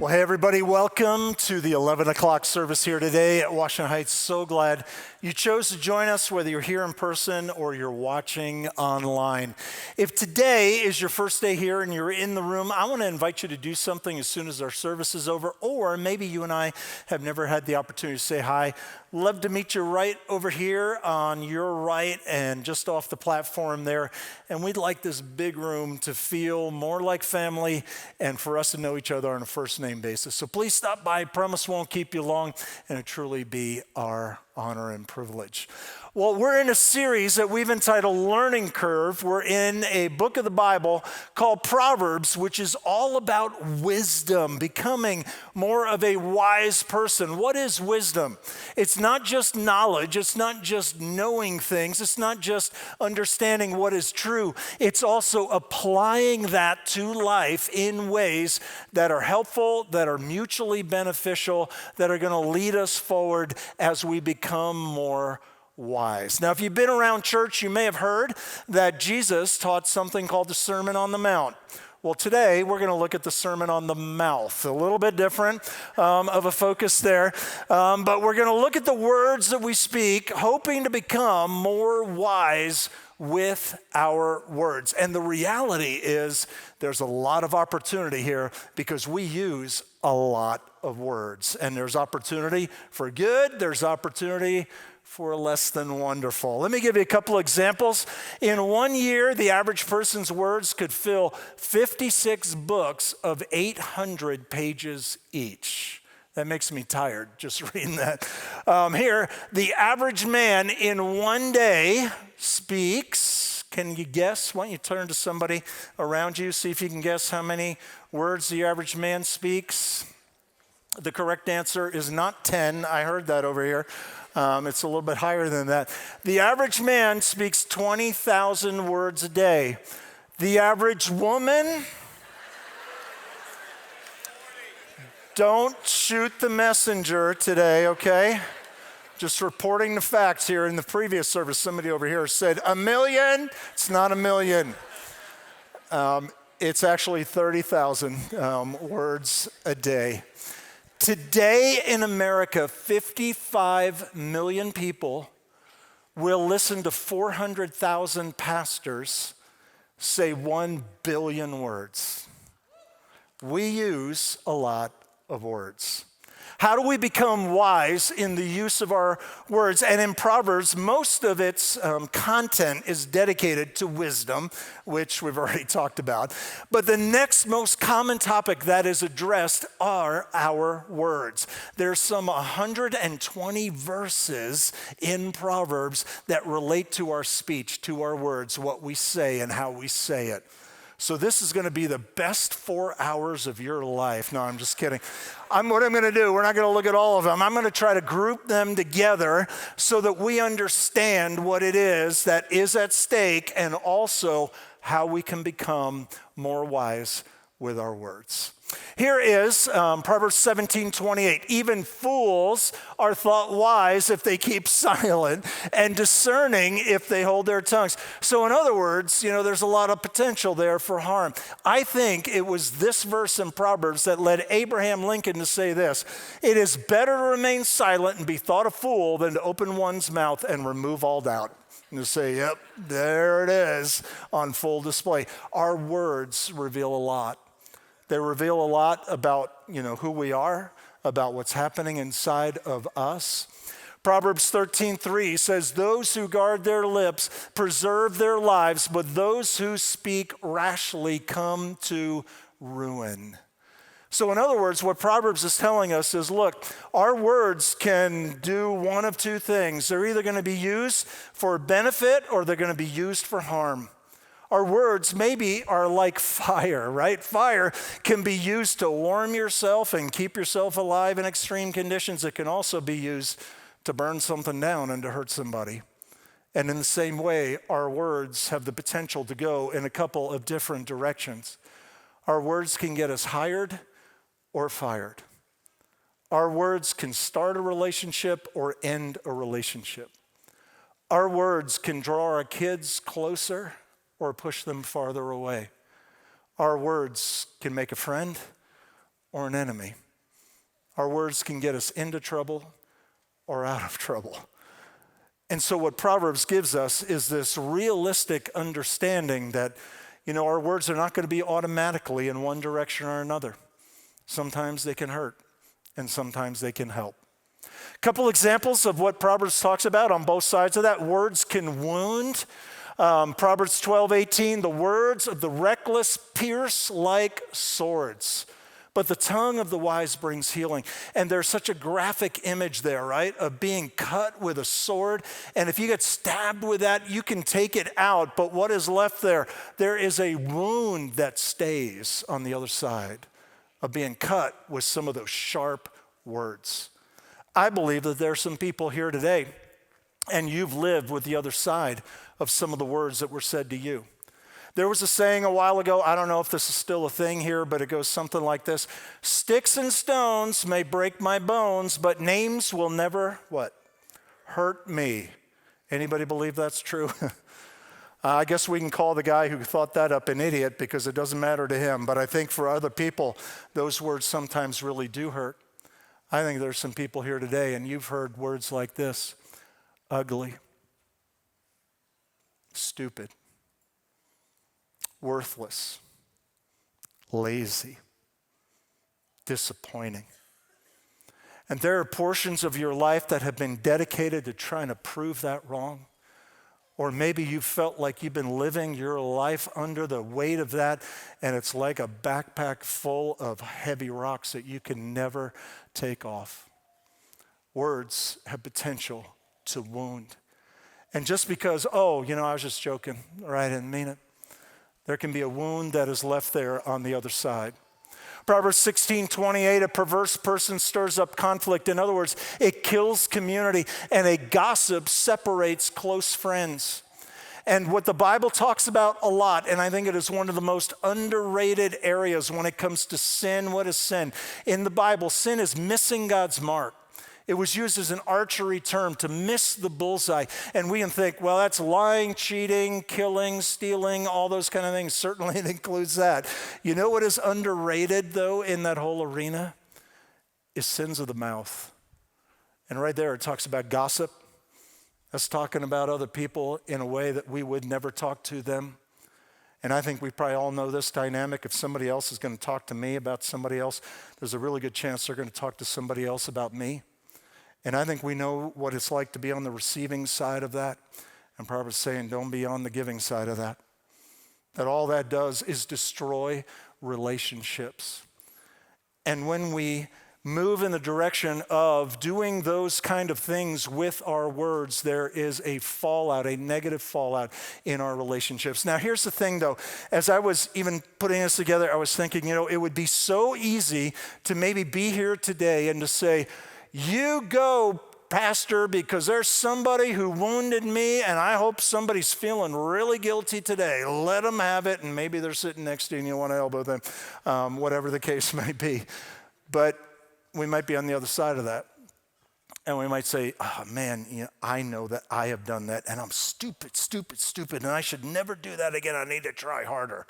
Well, hey, everybody, welcome to the 11 o'clock service here today at Washington Heights. So glad you chose to join us, whether you're here in person or you're watching online. If today is your first day here and you're in the room, I want to invite you to do something as soon as our service is over, or maybe you and I have never had the opportunity to say hi. Love to meet you right over here on your right and just off the platform there. And we'd like this big room to feel more like family and for us to know each other on a first name basis. So please stop by. I promise won't keep you long, and it truly be our honor and privilege. Well, we're in a series that we've entitled Learning Curve. We're in a book of the Bible called Proverbs, which is all about wisdom, becoming more of a wise person. What is wisdom? It's not just knowledge. It's not just knowing things. It's not just understanding what is true. It's also applying that to life in ways that are helpful, that are mutually beneficial, that are going to lead us forward as we become more wise. Now, if you've been around church, you may have heard that Jesus taught something called the Sermon on the Mount. Well, today we're going to look at the Sermon on the Mouth, a little bit different of a focus there, but we're going to look at the words that we speak, hoping to become more wise with our words. And the reality is there's a lot of opportunity here because we use a lot of words, and there's opportunity for good, there's opportunity for less than wonderful. Let me give you a couple examples. In 1 year, the average person's words could fill 56 books of 800 pages each. That makes me tired just reading that. Here, the average man in 1 day speaks, can you guess? Why don't you turn to somebody around you, see if you can guess how many words the average man speaks? The correct answer is not 10. I heard that over here. It's a little bit higher than that. The average man speaks 20,000 words a day. The average woman, don't shoot the messenger today, okay? Just reporting the facts here. In the previous service, somebody over here said, 1 million? It's not 1 million. It's actually 30,000 words a day. Today in America, 55 million people will listen to 400,000 pastors say 1 billion words. We use a lot of words. How do we become wise in the use of our words? And in Proverbs, most of its content is dedicated to wisdom, which we've already talked about. But the next most common topic that is addressed are our words. There's some 120 verses in Proverbs that relate to our speech, to our words, what we say and how we say it. So this is going to be the best 4 hours of your life. No, I'm just kidding. What I'm going to do, we're not going to look at all of them. I'm going to try to group them together so that we understand what it is that is at stake and also how we can become more wise with our words. Here is Proverbs 17:28. Even fools are thought wise if they keep silent, and discerning if they hold their tongues. So in other words, there's a lot of potential there for harm. I think it was this verse in Proverbs that led Abraham Lincoln to say this: it is better to remain silent and be thought a fool than to open one's mouth and remove all doubt. And to say, yep, there it is on full display. Our words reveal a lot. They reveal a lot about, who we are, about what's happening inside of us. Proverbs 13:3 says, those who guard their lips preserve their lives, but those who speak rashly come to ruin. So in other words, what Proverbs is telling us is, look, our words can do one of two things. They're either going to be used for benefit or they're going to be used for harm. Our words maybe are like fire, right? Fire can be used to warm yourself and keep yourself alive in extreme conditions. It can also be used to burn something down and to hurt somebody. And in the same way, our words have the potential to go in a couple of different directions. Our words can get us hired or fired. Our words can start a relationship or end a relationship. Our words can draw our kids closer or push them farther away. Our words can make a friend or an enemy. Our words can get us into trouble or out of trouble. And so what Proverbs gives us is this realistic understanding that, our words are not going to be automatically in one direction or another. Sometimes they can hurt, and sometimes they can help. A couple examples of what Proverbs talks about on both sides of that. Words can wound. Proverbs 12:18, the words of the reckless pierce like swords, but the tongue of the wise brings healing. And there's such a graphic image there, right, of being cut with a sword. And if you get stabbed with that, you can take it out. But what is left there? There is a wound that stays on the other side of being cut with some of those sharp words. I believe that there are some people here today, and you've lived with the other side of some of the words that were said to you. There was a saying a while ago, I don't know if this is still a thing here, but it goes something like this: sticks and stones may break my bones, but names will never, what? Hurt me. Anybody believe that's true? I guess we can call the guy who thought that up an idiot because it doesn't matter to him. But I think for other people, those words sometimes really do hurt. I think there's some people here today, and you've heard words like this: ugly, stupid, worthless, lazy, disappointing. And there are portions of your life that have been dedicated to trying to prove that wrong. Or maybe you felt like you've been living your life under the weight of that, and it's like a backpack full of heavy rocks that you can never take off. Words have potential to wound. And just because, I was just joking, or I didn't mean it, there can be a wound that is left there on the other side. Proverbs 16:28, a perverse person stirs up conflict. In other words, it kills community, and a gossip separates close friends. And what the Bible talks about a lot, and I think it is one of the most underrated areas when it comes to sin. What is sin? In the Bible, sin is missing God's mark. It was used as an archery term, to miss the bullseye. And we can think, well, that's lying, cheating, killing, stealing, all those kind of things. Certainly it includes that. You know what is underrated, though, in that whole arena? Is sins of the mouth. And right there it talks about gossip. That's talking about other people in a way that we would never talk to them. And I think we probably all know this dynamic. If somebody else is going to talk to me about somebody else, there's a really good chance they're going to talk to somebody else about me. And I think we know what it's like to be on the receiving side of that. And Proverbs is saying, don't be on the giving side of that. That all that does is destroy relationships. And when we move in the direction of doing those kind of things with our words, there is a fallout, a negative fallout in our relationships. Now, here's the thing, though. As I was even putting this together, I was thinking, it would be so easy to maybe be here today and to say, you go, Pastor, because there's somebody who wounded me, and I hope somebody's feeling really guilty today. Let them have it, and maybe they're sitting next to you and you want to elbow them, whatever the case may be. But we might be on the other side of that. And we might say, oh man, I know that I have done that, and I'm stupid, and I should never do that again. I need to try harder.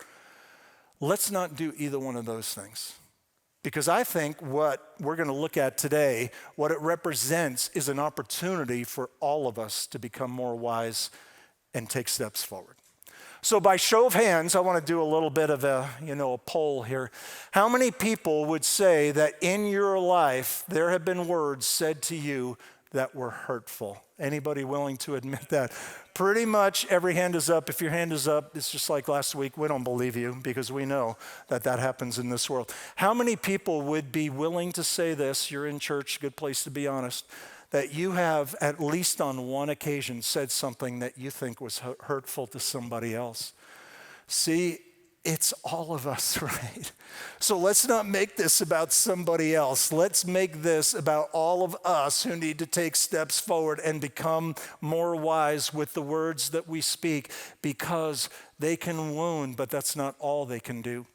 Let's not do either one of those things. Because I think what we're going to look at today, what it represents is an opportunity for all of us to become more wise and take steps forward. So by show of hands, I want to do a little bit of a poll here. How many people would say that in your life there have been words said to you that were hurtful? Anybody willing to admit that? Pretty much every hand is up. If your hand is up, it's just like last week. We don't believe you because we know that happens in this world. How many people would be willing to say this? You're in church, good place to be honest, that you have at least on one occasion said something that you think was hurtful to somebody else. See, it's all of us, right? So let's not make this about somebody else. Let's make this about all of us who need to take steps forward and become more wise with the words that we speak, because they can wound, but that's not all they can do.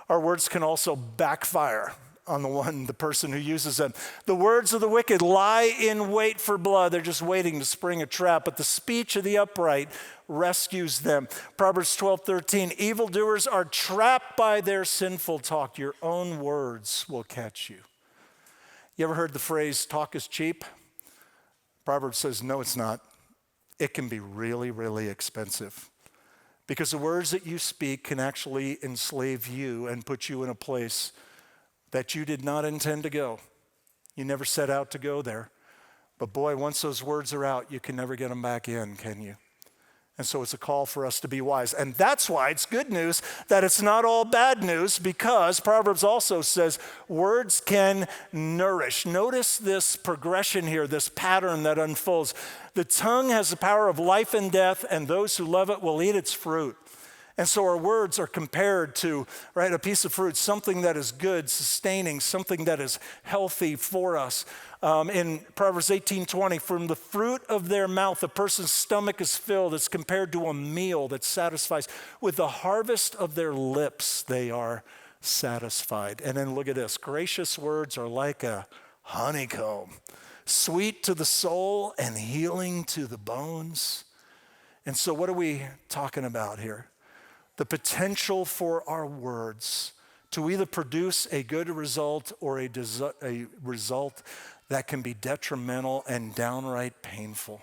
Our words can also backfire. on the person who uses them. The words of the wicked lie in wait for blood. They're just waiting to spring a trap. But the speech of the upright rescues them. Proverbs 12:13, evildoers are trapped by their sinful talk. Your own words will catch you. You ever heard the phrase, talk is cheap? Proverbs says, no, it's not. It can be really, really expensive. Because the words that you speak can actually enslave you and put you in a place that you did not intend to go. You never set out to go there. But boy, once those words are out, you can never get them back in, can you? And so it's a call for us to be wise. And that's why it's good news that it's not all bad news, because Proverbs also says words can nourish. Notice this progression here, this pattern that unfolds. The tongue has the power of life and death, and those who love it will eat its fruit. And so our words are compared to, right, a piece of fruit, something that is good, sustaining, something that is healthy for us. In Proverbs 18:20, from the fruit of their mouth, a person's stomach is filled. It's compared to a meal that satisfies. With the harvest of their lips, they are satisfied. And then look at this. Gracious words are like a honeycomb, sweet to the soul and healing to the bones. And so what are we talking about here? The potential for our words to either produce a good result or a result that can be detrimental and downright painful,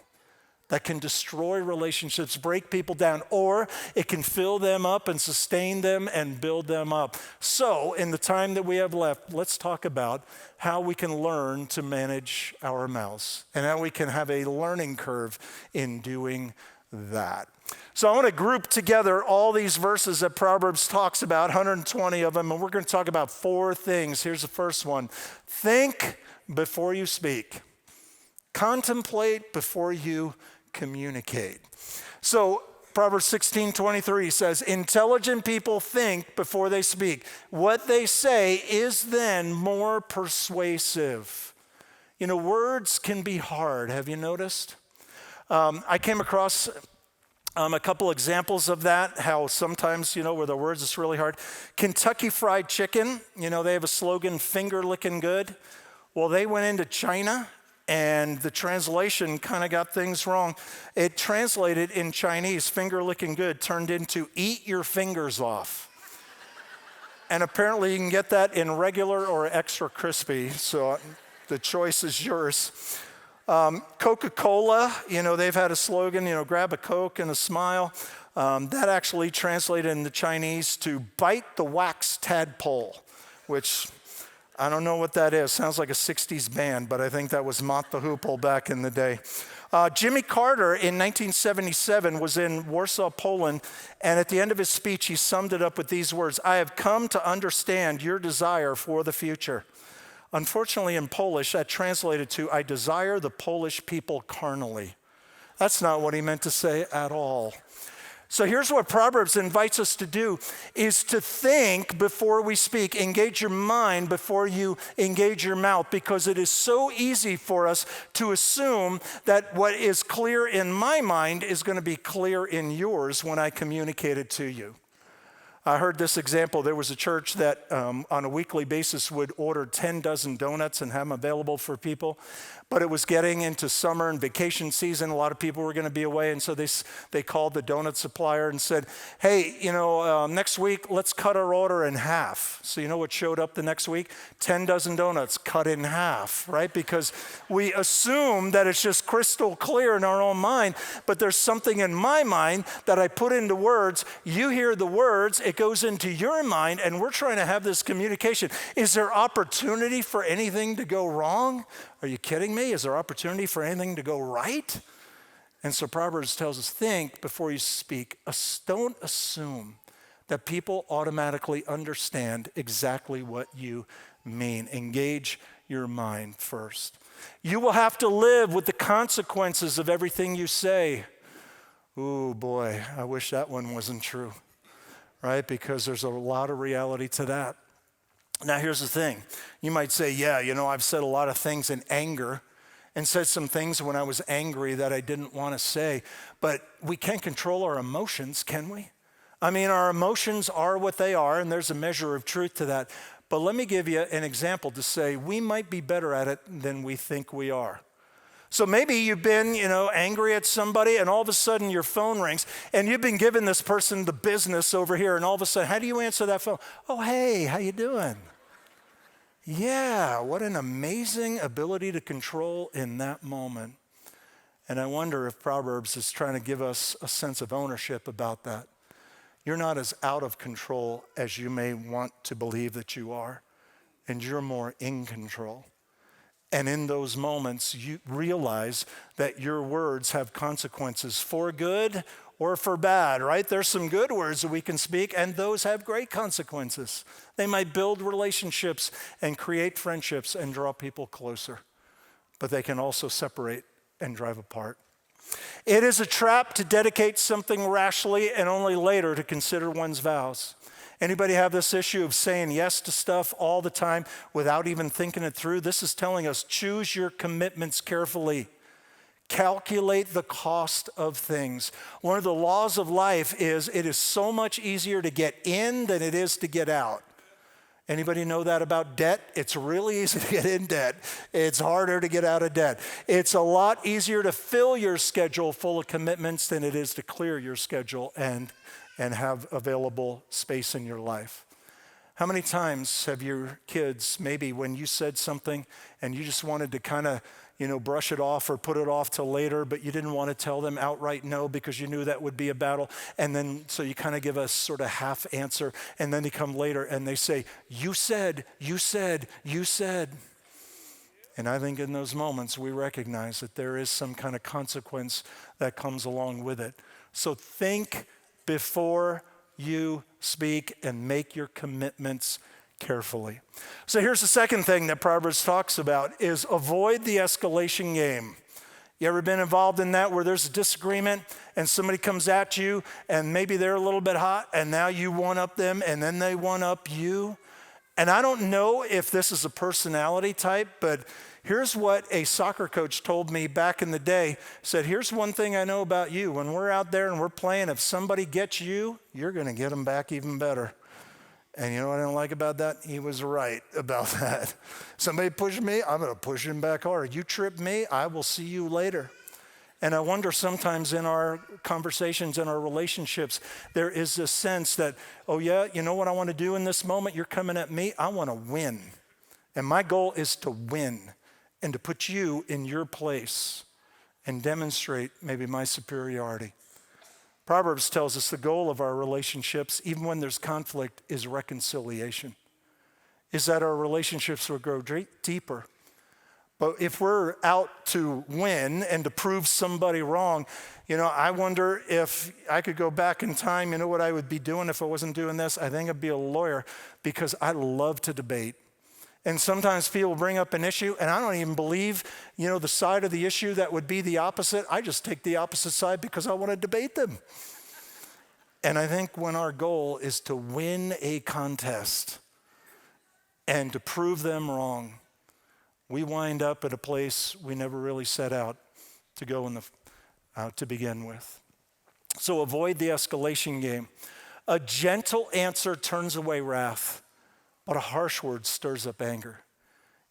that can destroy relationships, break people down, or it can fill them up and sustain them and build them up. So in the time that we have left, let's talk about how we can learn to manage our mouths and how we can have a learning curve in doing that. So I want to group together all these verses that Proverbs talks about, 120 of them, and we're going to talk about 4 things. Here's the first one. Think before you speak. Contemplate before you communicate. So Proverbs 16:23 says, intelligent people think before they speak. What they say is then more persuasive. You know, words can be hard. Have you noticed? I came across a couple examples of that, how sometimes, with the words it's really hard. Kentucky Fried Chicken, they have a slogan, finger licking good. Well, they went into China and the translation kind of got things wrong. It translated in Chinese, finger licking good, turned into eat your fingers off. And apparently you can get that in regular or extra crispy, so the choice is yours. Coca-Cola, they've had a slogan, grab a Coke and a smile. That actually translated in the Chinese to bite the wax tadpole, which I don't know what that is. Sounds like a 60s band, but I think that was Mott the Hoople back in the day. Jimmy Carter in 1977 was in Warsaw, Poland, and at the end of his speech, he summed it up with these words, I have come to understand your desire for the future. Unfortunately, in Polish, that translated to, I desire the Polish people carnally. That's not what he meant to say at all. So here's what Proverbs invites us to do, is to think before we speak. Engage your mind before you engage your mouth, because it is so easy for us to assume that what is clear in my mind is going to be clear in yours when I communicate it to you. I heard this example. There was a church that on a weekly basis would order 10 dozen donuts and have them available for people. But it was getting into summer and vacation season. A lot of people were going to be away. And so they called the donut supplier and said, hey, next week, let's cut our order in half. So you know what showed up the next week? 10 dozen donuts cut in half, right? Because we assume that it's just crystal clear in our own mind. But there's something in my mind that I put into words. You hear the words, it goes into your mind, and we're trying to have this communication. Is there opportunity for anything to go wrong? Are you kidding me? Is there opportunity for anything to go right? And so Proverbs tells us, think before you speak. Don't assume that people automatically understand exactly what you mean. Engage your mind first. You will have to live with the consequences of everything you say. Ooh, boy, I wish that one wasn't true, right? Because there's a lot of reality to that. Now, here's the thing. You might say, yeah, I've said a lot of things in anger and said some things when I was angry that I didn't want to say. But we can't control our emotions, can we? I mean, our emotions are what they are, and there's a measure of truth to that. But let me give you an example to say we might be better at it than we think we are. So maybe you've been, angry at somebody and all of a sudden your phone rings and you've been giving this person the business over here and all of a sudden, how do you answer that phone? Oh, hey, how you doing? Yeah, what an amazing ability to control in that moment. And I wonder if Proverbs is trying to give us a sense of ownership about that. You're not as out of control as you may want to believe that you are, and you're more in control. And in those moments, you realize that your words have consequences for good or for bad, right? There's some good words that we can speak, and those have great consequences. They might build relationships and create friendships and draw people closer, but they can also separate and drive apart. It is a trap to dedicate something rashly and only later to consider one's vows. Anybody have this issue of saying yes to stuff all the time without even thinking it through? This is telling us choose your commitments carefully. Calculate the cost of things. One of the laws of life is it is so much easier to get in than it is to get out. Anybody know that about debt? It's really easy to get in debt. It's harder to get out of debt. It's a lot easier to fill your schedule full of commitments than it is to clear your schedule and have available space in your life. How many times have your kids, maybe when you said something and you just wanted to kind of, brush it off or put it off till later, but you didn't want to tell them outright no because you knew that would be a battle. And then, so you kind of give a sort of half answer, and then they come later and they say, you said. And I think in those moments, we recognize that there is some kind of consequence that comes along with it. So think before you speak and make your commitments carefully. So here's the second thing that Proverbs talks about is avoid the escalation game. You ever been involved in that where there's a disagreement and somebody comes at you and maybe they're a little bit hot and now you one-up them and then they one-up you? And I don't know if this is a personality type, but here's what a soccer coach told me back in the day. Said, here's one thing I know about you. When we're out there and we're playing, if somebody gets you, you're going to get them back even better. And you know what I don't like about that? He was right about that. Somebody pushed me, I'm going to push him back hard. You trip me, I will see you later. And I wonder sometimes in our conversations, in our relationships, there is this sense that, oh yeah, you know what I want to do in this moment? You're coming at me, I want to win. And my goal is to win and to put you in your place and demonstrate maybe my superiority. Proverbs tells us the goal of our relationships, even when there's conflict, is reconciliation. Is that our relationships will grow deeper. But if we're out to win and to prove somebody wrong, I wonder if I could go back in time, what I would be doing if I wasn't doing this? I think I'd be a lawyer because I love to debate. And sometimes people bring up an issue and I don't even believe, the side of the issue that would be the opposite. I just take the opposite side because I want to debate them. And I think when our goal is to win a contest and to prove them wrong, we wind up at a place we never really set out to go to begin with. So avoid the escalation game. A gentle answer turns away wrath, but a harsh word stirs up anger.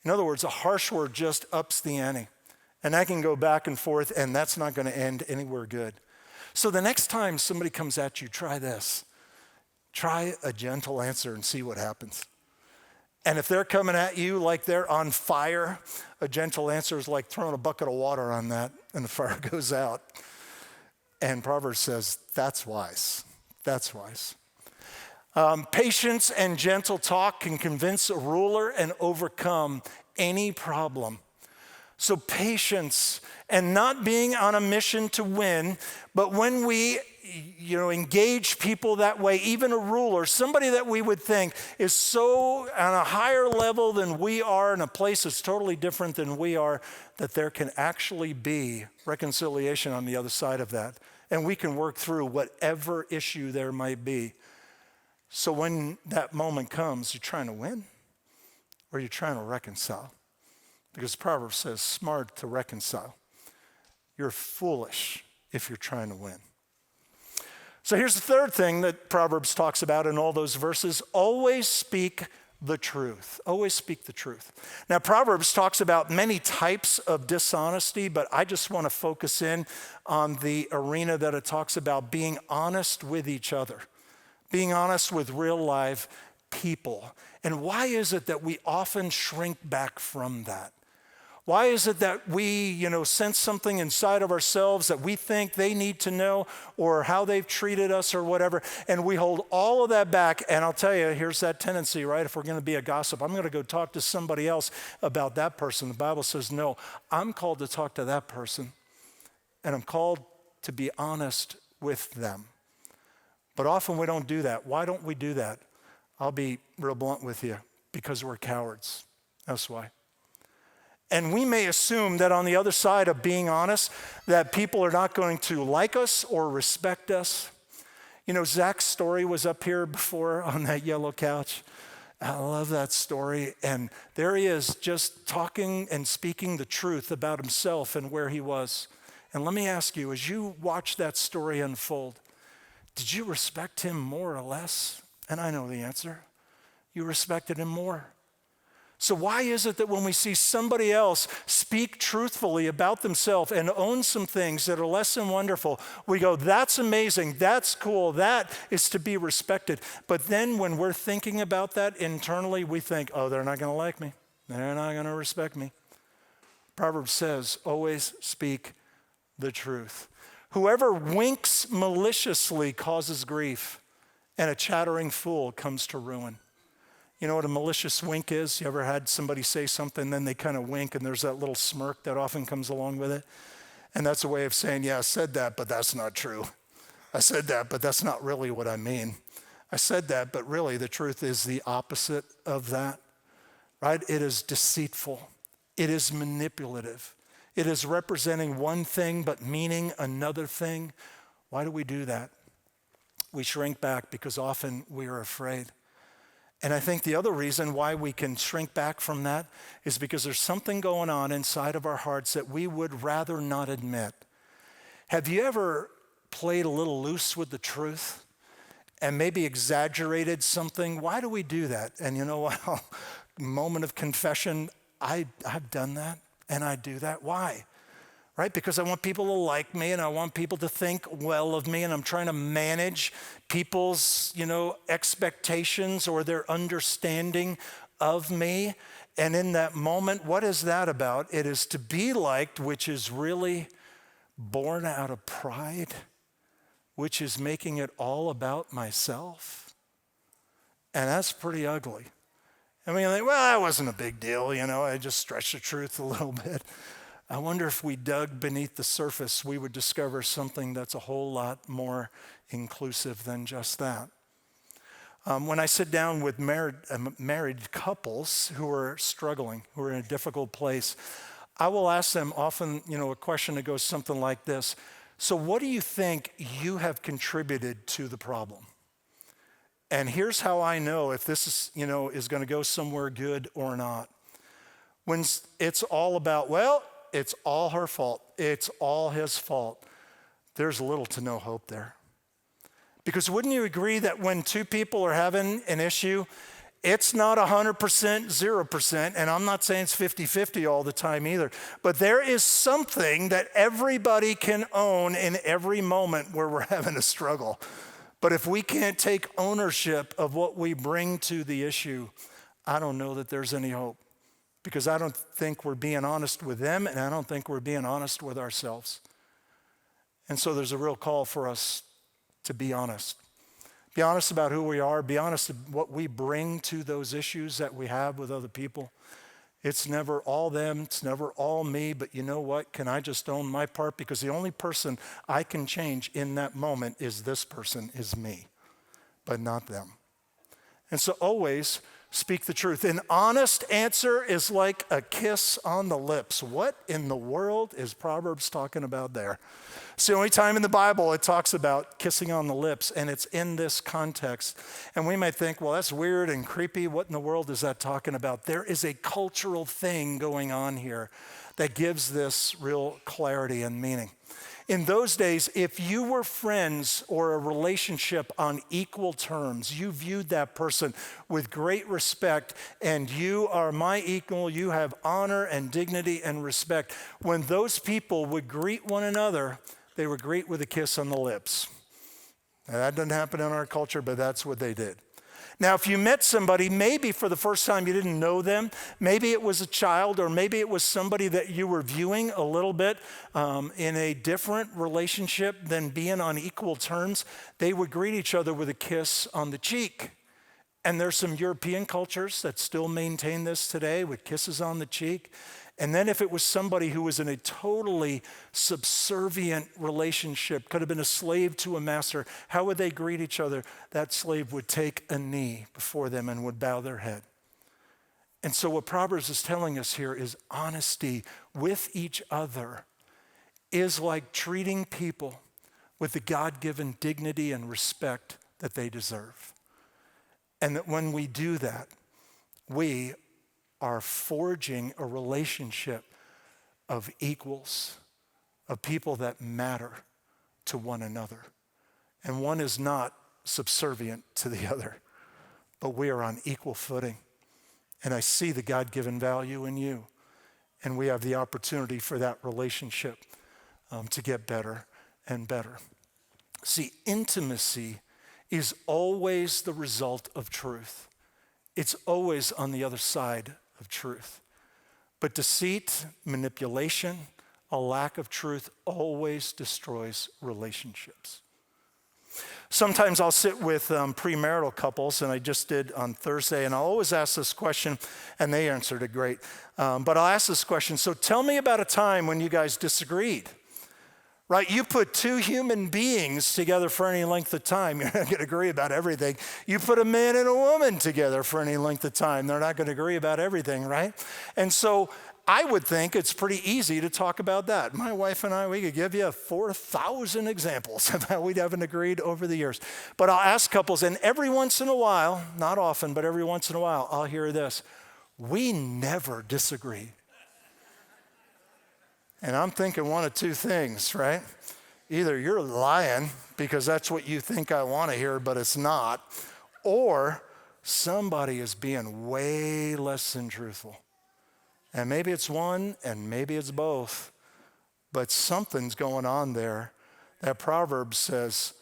In other words, a harsh word just ups the ante. And that can go back and forth, and that's not going to end anywhere good. So the next time somebody comes at you, try this. Try a gentle answer and see what happens. And if they're coming at you like they're on fire, a gentle answer is like throwing a bucket of water on that and the fire goes out. And Proverbs says, that's wise. That's wise. Patience and gentle talk can convince a ruler and overcome any problem. So patience and not being on a mission to win, but when we engage people that way, even a ruler, somebody that we would think is so on a higher level than we are, in a place that's totally different than we are, that there can actually be reconciliation on the other side of that. And we can work through whatever issue there might be. So when that moment comes, you're trying to win or you're trying to reconcile? Because Proverbs says, smart to reconcile. You're foolish if you're trying to win. So here's the third thing that Proverbs talks about in all those verses. Always speak the truth. Always speak the truth. Now, Proverbs talks about many types of dishonesty, but I just want to focus in on the arena that it talks about being honest with each other, being honest with real live people. And why is it that we often shrink back from that? Why is it that we, sense something inside of ourselves that we think they need to know, or how they've treated us or whatever, and we hold all of that back? And I'll tell you, here's that tendency, right? If we're going to be a gossip, I'm going to go talk to somebody else about that person. The Bible says, no, I'm called to talk to that person, and I'm called to be honest with them. But often we don't do that. Why don't we do that? I'll be real blunt with you, because we're cowards. That's why. And we may assume that on the other side of being honest, that people are not going to like us or respect us. Zach's story was up here before on that yellow couch. I love that story. And there he is, just talking and speaking the truth about himself and where he was. And let me ask you, as you watch that story unfold, did you respect him more or less? And I know the answer. You respected him more. So why is it that when we see somebody else speak truthfully about themselves and own some things that are less than wonderful, we go, that's amazing, that's cool, that is to be respected. But then when we're thinking about that internally, we think, oh, they're not going to like me. They're not going to respect me. Proverbs says, always speak the truth. Whoever winks maliciously causes grief, and a chattering fool comes to ruin. You know what a malicious wink is? You ever had somebody say something, then they kind of wink, and there's that little smirk that often comes along with it? And that's a way of saying, yeah, I said that, but that's not true. I said that, but that's not really what I mean. I said that, but really the truth is the opposite of that, right? It is deceitful. It is manipulative. It is representing one thing, but meaning another thing. Why do we do that? We shrink back because often we are afraid. And I think the other reason why we can shrink back from that is because there's something going on inside of our hearts that we would rather not admit. Have you ever played a little loose with the truth and maybe exaggerated something? Why do we do that? And you know what? Moment of confession, I've done that and I do that. Why? Right? Because I want people to like me and I want people to think well of me, and I'm trying to manage people's, expectations or their understanding of me. And in that moment, what is that about? It is to be liked, which is really born out of pride, which is making it all about myself. And that's pretty ugly. I mean, well, that wasn't a big deal, I just stretched the truth a little bit. I wonder if we dug beneath the surface, we would discover something that's a whole lot more inclusive than just that. When I sit down with married couples who are struggling, who are in a difficult place, I will ask them often, a question that goes something like this. So what do you think you have contributed to the problem? And here's how I know if this is going to go somewhere good or not. When it's all about, well, it's all her fault, it's all his fault, there's little to no hope there. Because wouldn't you agree that when two people are having an issue, it's not 100%, 0%, and I'm not saying it's 50-50 all the time either, but there is something that everybody can own in every moment where we're having a struggle. But if we can't take ownership of what we bring to the issue, I don't know that there's any hope. Because I don't think we're being honest with them, and I don't think we're being honest with ourselves. And so there's a real call for us to be honest. Be honest about who we are. Be honest about what we bring to those issues that we have with other people. It's never all them. It's never all me. But you know what? Can I just own my part? Because the only person I can change in that moment is this person, is me, but not them. And so always speak the truth. An honest answer is like a kiss on the lips. What in the world is Proverbs talking about there? It's the only time in the Bible it talks about kissing on the lips, and it's in this context. And we might think, well, that's weird and creepy. What in the world is that talking about? There is a cultural thing going on here that gives this real clarity and meaning. In those days, if you were friends or a relationship on equal terms, you viewed that person with great respect, and you are my equal, you have honor and dignity and respect. When those people would greet one another, they would greet with a kiss on the lips. Now, that doesn't happen in our culture, but that's what they did. Now, if you met somebody, maybe for the first time you didn't know them, maybe it was a child, or maybe it was somebody that you were viewing a little bit in a different relationship than being on equal terms, they would greet each other with a kiss on the cheek. And there's some European cultures that still maintain this today with kisses on the cheek. And then if it was somebody who was in a totally subservient relationship, could have been a slave to a master, how would they greet each other? That slave would take a knee before them and would bow their head. And so what Proverbs is telling us here is honesty with each other is like treating people with the God-given dignity and respect that they deserve. And that when we do that, we are forging a relationship of equals, of people that matter to one another. And one is not subservient to the other, but we are on equal footing. And I see the God-given value in you. And we have the opportunity for that relationship to get better and better. See, intimacy is always the result of truth. It's always on the other side of truth. But deceit, manipulation, a lack of truth always destroys relationships. Sometimes I'll sit with premarital couples, and I just did on Thursday, and I'll always ask this question, and they answered it great. But I'll ask this question, so tell me about a time when you guys disagreed. Right, you put two human beings together for any length of time, you're not going to agree about everything. You put a man and a woman together for any length of time, they're not going to agree about everything, right? And so I would think it's pretty easy to talk about that. My wife and I, we could give you 4,000 examples of how we haven't agreed over the years. But I'll ask couples, and every once in a while, not often, but every once in a while, I'll hear this: we never disagree. And I'm thinking one of two things, right? Either you're lying because that's what you think I want to hear, but it's not, or somebody is being way less than truthful. And maybe it's one, and maybe it's both, but something's going on there that Proverbs says,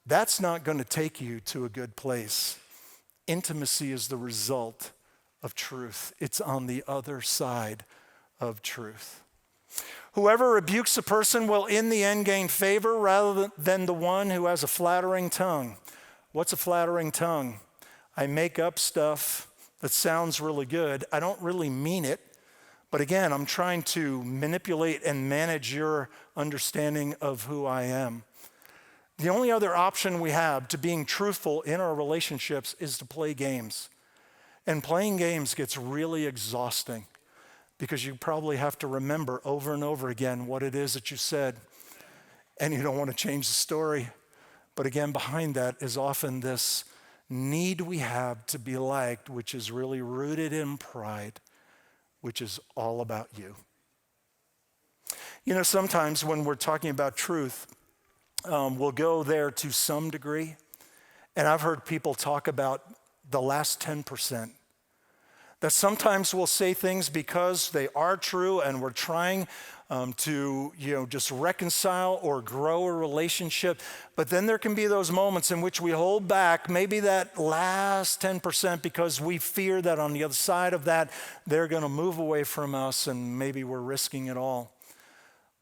that's not going to take you to a good place. Intimacy is the result of truth. It's on the other side of truth. Whoever rebukes a person will in the end gain favor rather than the one who has a flattering tongue. What's a flattering tongue? I make up stuff that sounds really good. I don't really mean it. But again, I'm trying to manipulate and manage your understanding of who I am. The only other option we have to being truthful in our relationships is to play games. And playing games gets really exhausting, because you probably have to remember over and over again what it is that you said, and you don't want to change the story. But again, behind that is often this need we have to be liked, which is really rooted in pride, which is all about you. You know, sometimes when we're talking about truth, we'll go there to some degree, and I've heard people talk about the last 10%. That sometimes we'll say things because they are true and we're trying to, just reconcile or grow a relationship. But then there can be those moments in which we hold back maybe that last 10% because we fear that on the other side of that, they're going to move away from us and maybe we're risking it all.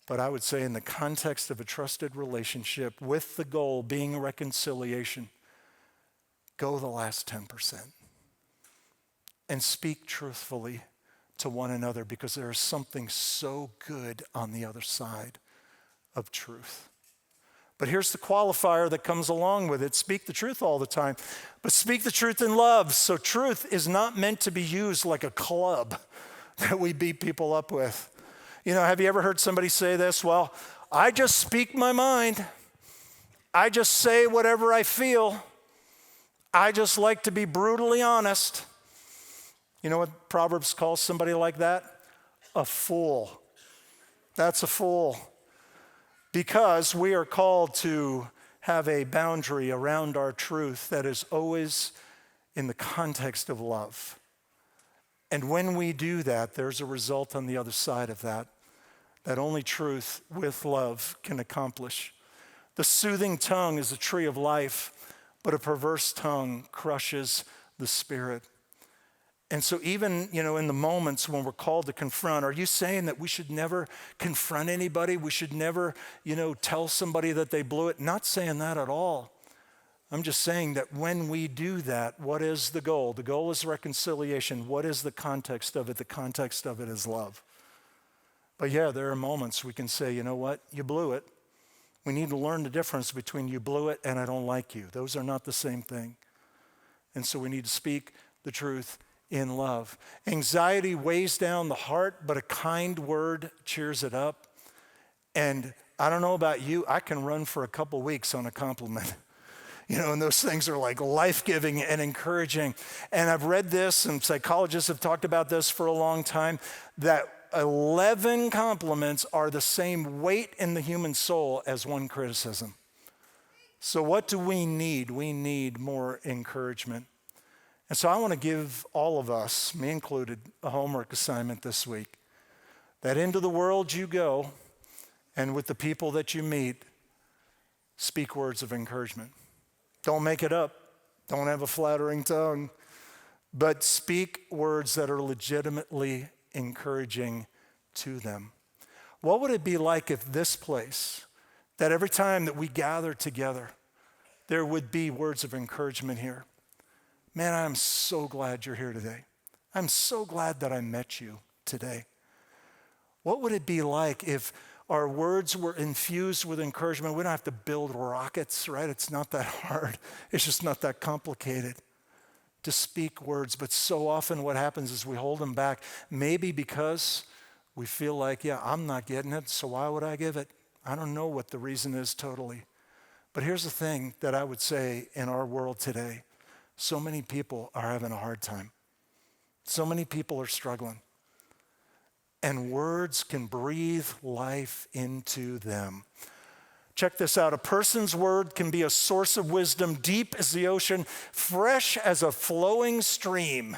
But I would say in the context of a trusted relationship with the goal being reconciliation, go the last 10%. And speak truthfully to one another, because there is something so good on the other side of truth. But here's the qualifier that comes along with it. Speak the truth all the time, but speak the truth in love. So truth is not meant to be used like a club that we beat people up with. Have you ever heard somebody say this? Well, I just speak my mind. I just say whatever I feel. I just like to be brutally honest. You know what Proverbs calls somebody like that? A fool. That's a fool. because we are called to have a boundary around our truth that is always in the context of love. And when we do that, there's a result on the other side of that only truth with love can accomplish. The soothing tongue is a tree of life, but a perverse tongue crushes the spirit. And so even, in the moments when we're called to confront, are you saying that we should never confront anybody? We should never, tell somebody that they blew it? Not saying that at all. I'm just saying that when we do that, what is the goal? The goal is reconciliation. What is the context of it? The context of it is love. But yeah, there are moments we can say, you know what? You blew it. We need to learn the difference between you blew it and I don't like you. Those are not the same thing. And so we need to speak the truth in love. Anxiety weighs down the heart, but a kind word cheers it up. And I don't know about you, I can run for a couple weeks on a compliment. And those things are like life-giving and encouraging. And I've read this, and psychologists have talked about this for a long time, that 11 compliments are the same weight in the human soul as one criticism. So what do we need? We need more encouragement. And so I want to give all of us, me included, a homework assignment this week. That into the world you go, and with the people that you meet, speak words of encouragement. Don't make it up. Don't have a flattering tongue. But speak words that are legitimately encouraging to them. What would it be like if this place, that every time that we gather together, there would be words of encouragement here? Man, I'm so glad you're here today. I'm so glad that I met you today. What would it be like if our words were infused with encouragement? We don't have to build rockets, right? It's not that hard. It's just not that complicated to speak words. But so often what happens is we hold them back, maybe because we feel like, I'm not getting it, so why would I give it? I don't know what the reason is totally. But here's the thing that I would say in our world today. So many people are having a hard time. So many people are struggling. And words can breathe life into them. Check this out. A person's word can be a source of wisdom, deep as the ocean, fresh as a flowing stream.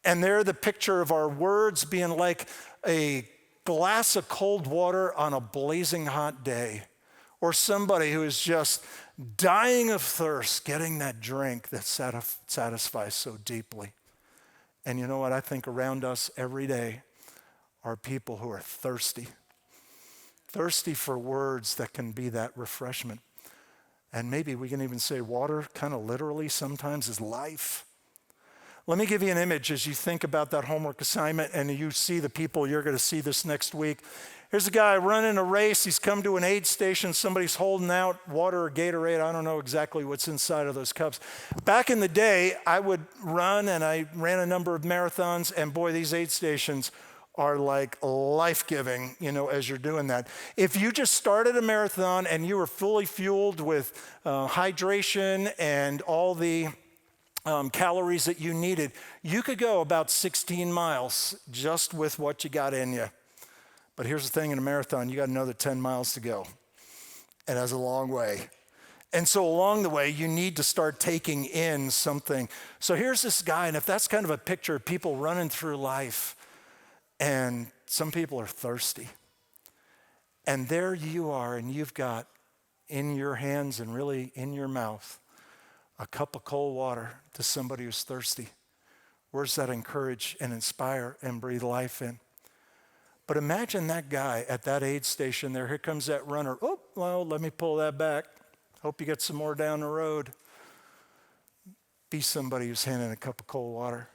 And there the picture of our words being like a glass of cold water on a blazing hot day. Or somebody who is just dying of thirst, getting that drink that satisfies so deeply. And you know what? I think around us every day are people who are thirsty for words that can be that refreshment. And maybe we can even say water, kind of literally sometimes, is life. Let me give you an image as you think about that homework assignment and you see the people you're going to see this next week. Here's a guy running a race. He's come to an aid station. Somebody's holding out water or Gatorade. I don't know exactly what's inside of those cups. Back in the day, I would run, and I ran a number of marathons, and boy, these aid stations are like life-giving, as you're doing that. If you just started a marathon and you were fully fueled with hydration and all the calories that you needed, you could go about 16 miles just with what you got in you. But here's the thing, in a marathon, you got another 10 miles to go. And that's a long way. And so along the way, you need to start taking in something. So here's this guy, and if that's kind of a picture of people running through life, and some people are thirsty. And there you are, and you've got in your hands and really in your mouth a cup of cold water to somebody who's thirsty. Words that encourage and inspire and breathe life in. But imagine that guy at that aid station there. Here comes that runner. Oh, well, let me pull that back. Hope you get some more down the road. Be somebody who's handing a cup of cold water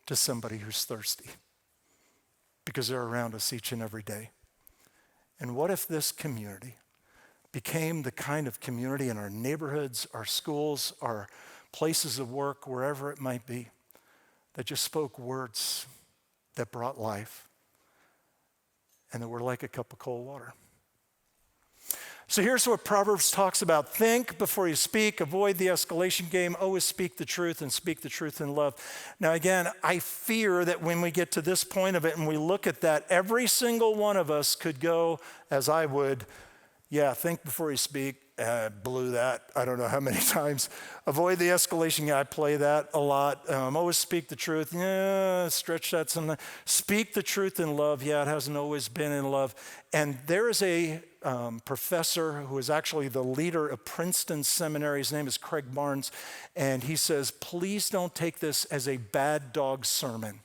to somebody who's thirsty, because they're around us each and every day. And what if this community became the kind of community in our neighborhoods, our schools, our places of work, wherever it might be, that just spoke words that brought life and that were like a cup of cold water? So here's what Proverbs talks about. Think before you speak. Avoid the escalation game. Always speak the truth, and speak the truth in love. Now again, I fear that when we get to this point of it and we look at that, every single one of us could go, as I would, Yeah, think before you speak. Blew that. I don't know how many times. Avoid the escalation. Yeah, I play that a lot. Always speak the truth. Yeah, stretch that sometimes. Speak the truth in love. Yeah, it hasn't always been in love. And there is a professor who is actually the leader of Princeton Seminary. His name is Craig Barnes. And he says, please don't take this as a bad dog sermon.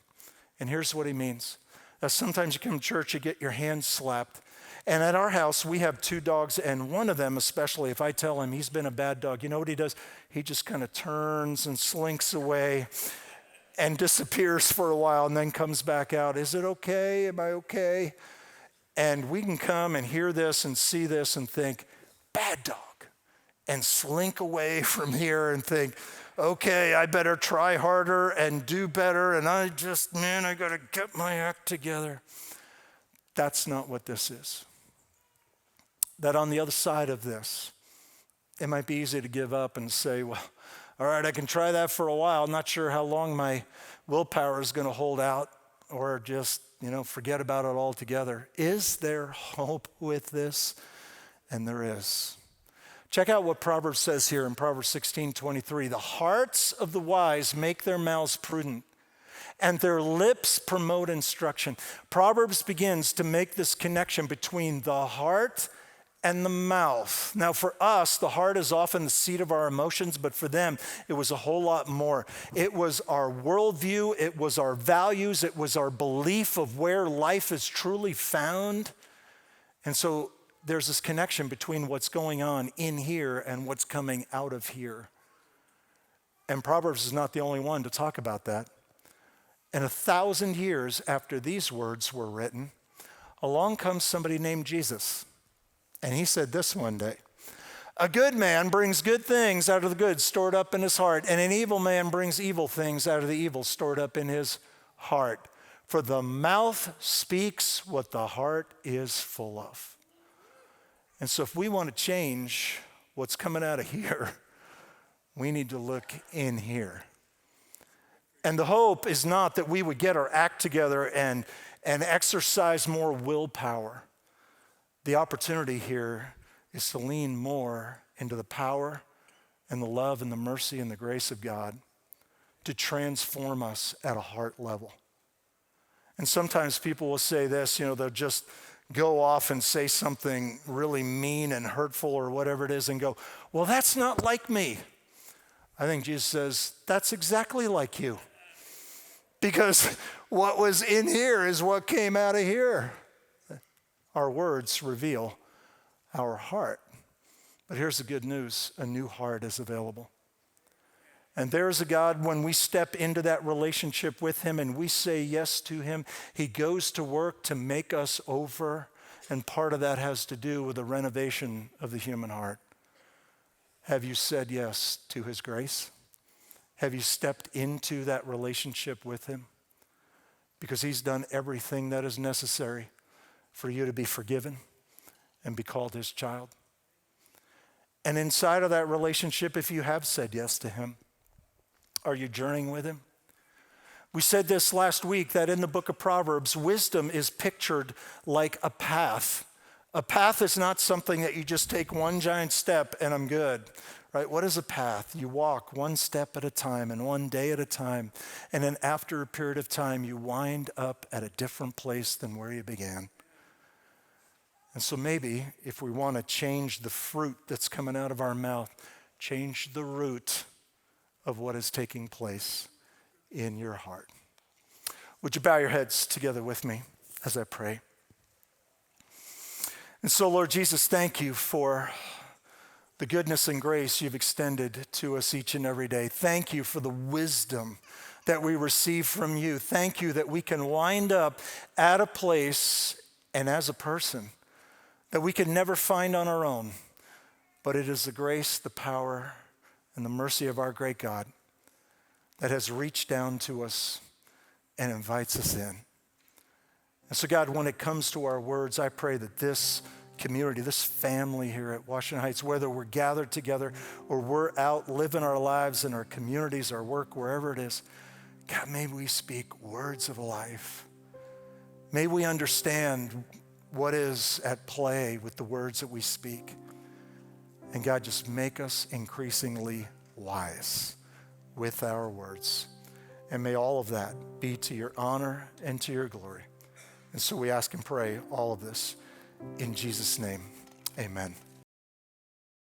And here's what he means. Sometimes you come to church, you get your hand slapped. And at our house, we have 2 dogs, and one of them especially, if I tell him he's been a bad dog, you know what he does? He just kind of turns and slinks away and disappears for a while and then comes back out. Is it okay? Am I okay? And we can come and hear this and see this and think, bad dog, and slink away from here and think, okay, I better try harder and do better, and I got to get my act together. That's not what this is. That on the other side of this, it might be easy to give up and say, well, all right, I can try that for a while. I'm not sure how long my willpower is going to hold out, or just, forget about it altogether. Is there hope with this? And there is. Check out what Proverbs says here in Proverbs 16:23. The hearts of the wise make their mouths prudent, and their lips promote instruction. Proverbs begins to make this connection between the heart and the mouth. Now for us, the heart is often the seat of our emotions, but for them, it was a whole lot more. It was our worldview, it was our values, it was our belief of where life is truly found. And so there's this connection between what's going on in here and what's coming out of here. And Proverbs is not the only one to talk about that. And 1,000 years after these words were written, along comes somebody named Jesus. And he said this one day, a good man brings good things out of the good stored up in his heart, and an evil man brings evil things out of the evil stored up in his heart. For the mouth speaks what the heart is full of. And so if we want to change what's coming out of here, we need to look in here. And the hope is not that we would get our act together and exercise more willpower. The opportunity here is to lean more into the power and the love and the mercy and the grace of God to transform us at a heart level. And sometimes people will say this, they'll just go off and say something really mean and hurtful or whatever it is and go, well, that's not like me. I think Jesus says, that's exactly like you. Because what was in here is what came out of here. Our words reveal our heart. But here's the good news, a new heart is available. And there's a God, when we step into that relationship with him and we say yes to him, he goes to work to make us over. And part of that has to do with the renovation of the human heart. Have you said yes to his grace? Have you stepped into that relationship with him? Because he's done everything that is necessary for you to be forgiven and be called his child. And inside of that relationship, if you have said yes to him, are you journeying with him? We said this last week, that in the book of Proverbs, wisdom is pictured like a path. A path is not something that you just take one giant step and I'm good, right? What is a path? You walk one step at a time and one day at a time. And then after a period of time, you wind up at a different place than where you began. And so maybe if we want to change the fruit that's coming out of our mouth, change the root of what is taking place in your heart. Would you bow your heads together with me as I pray? And so, Lord Jesus, thank you for the goodness and grace you've extended to us each and every day. Thank you for the wisdom that we receive from you. Thank you that we can wind up at a place and as a person that we can never find on our own. But it is the grace, the power, and the mercy of our great God that has reached down to us and invites us in. And so God, when it comes to our words, I pray that this community, this family here at Washington Heights, whether we're gathered together or we're out living our lives in our communities, our work, wherever it is, God, may we speak words of life. May we understand what is at play with the words that we speak. And God, just make us increasingly wise with our words. And may all of that be to your honor and to your glory. And so we ask and pray all of this in Jesus' name. Amen.